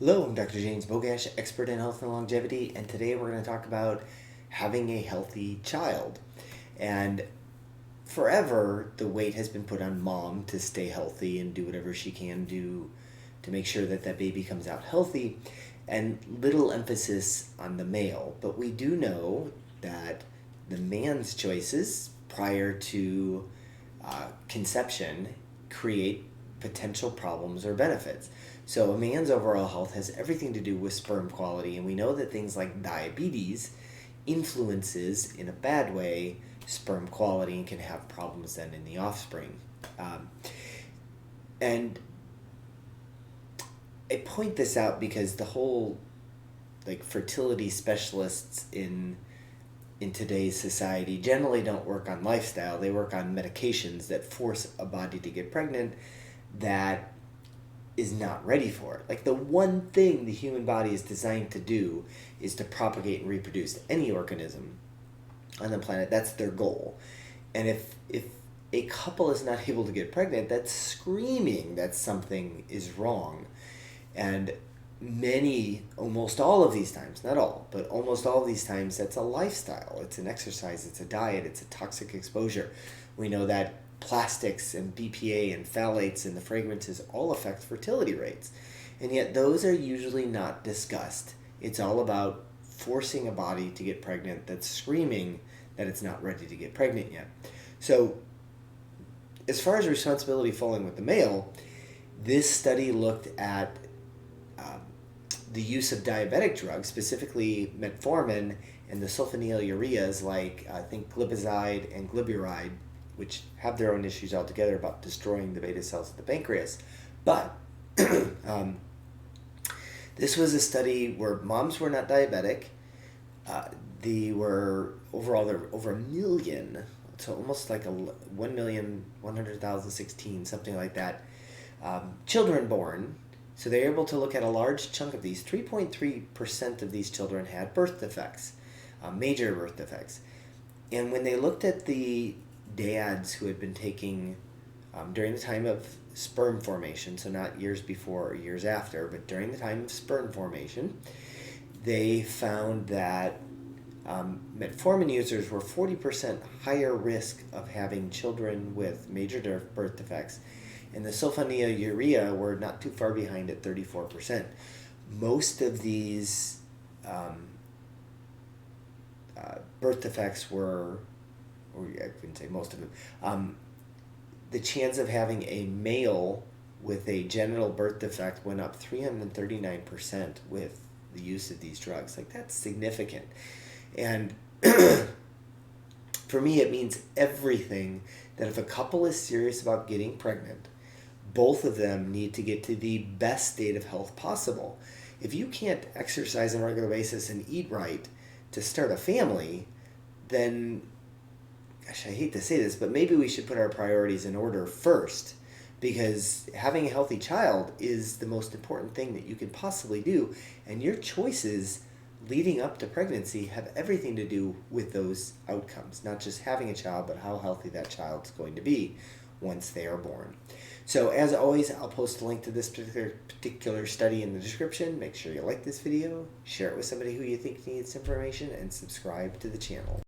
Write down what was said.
Hello, I'm Dr. James Bogash, expert in health and longevity, and today we're going to talk about having a healthy child. And forever, the weight has been put on mom to stay healthy and do whatever she can do to make sure that that baby comes out healthy, and little emphasis on the male. But we do know that the man's choices prior to conception create potential problems or benefits. So a man's overall health has everything to do with sperm quality, and we know that things like diabetes influences, in a bad way, sperm quality and can have problems then in the offspring. And I point this out because the whole fertility specialists in today's society generally don't work on lifestyle. They work on medications that force a body to get pregnant that is not ready for it. Like, the one thing the human body is designed to do is to propagate and reproduce. Any organism on the planet, that's their goal. And if a couple is not able to get pregnant, that's screaming that something is wrong. And almost all of these times, not all, but almost all of these times, that's a lifestyle. It's an exercise, it's a diet, it's a toxic exposure. We know that plastics and BPA and phthalates and the fragrances all affect fertility rates. And yet those are usually not discussed. It's all about forcing a body to get pregnant that's screaming that it's not ready to get pregnant yet. So as far as responsibility falling with the male, this study looked at the use of diabetic drugs, specifically Metformin and the sulfonylureas like I think glipizide and glyburide, which have their own issues altogether about destroying the beta cells of the pancreas. But this was a study where moms were not diabetic. There were over a million, so almost like 1,100,016, something like that, children born. So they were able to look at a large chunk of these. 3.3% of these children had birth defects, major birth defects. And when they looked at the dads who had been taking during the time of sperm formation, so not years before or years after, but during the time of sperm formation, they found that metformin users were 40% higher risk of having children with major birth defects, and the sulfonylurea were not too far behind at 34%. Most of these birth defects were, or I wouldn't say most of them, the chance of having a male with a genital birth defect went up 339% with the use of these drugs. Like, that's significant. And for me, it means everything that if a couple is serious about getting pregnant, both of them need to get to the best state of health possible. If you can't exercise on a regular basis and eat right to start a family, then, gosh, I hate to say this, but maybe we should put our priorities in order first, because having a healthy child is the most important thing that you can possibly do, and your choices leading up to pregnancy have everything to do with those outcomes, not just having a child, but how healthy that child's going to be once they are born. So as always, I'll post a link to this particular study in the description. Make sure you like this video, share it with somebody who you think needs information, and subscribe to the channel.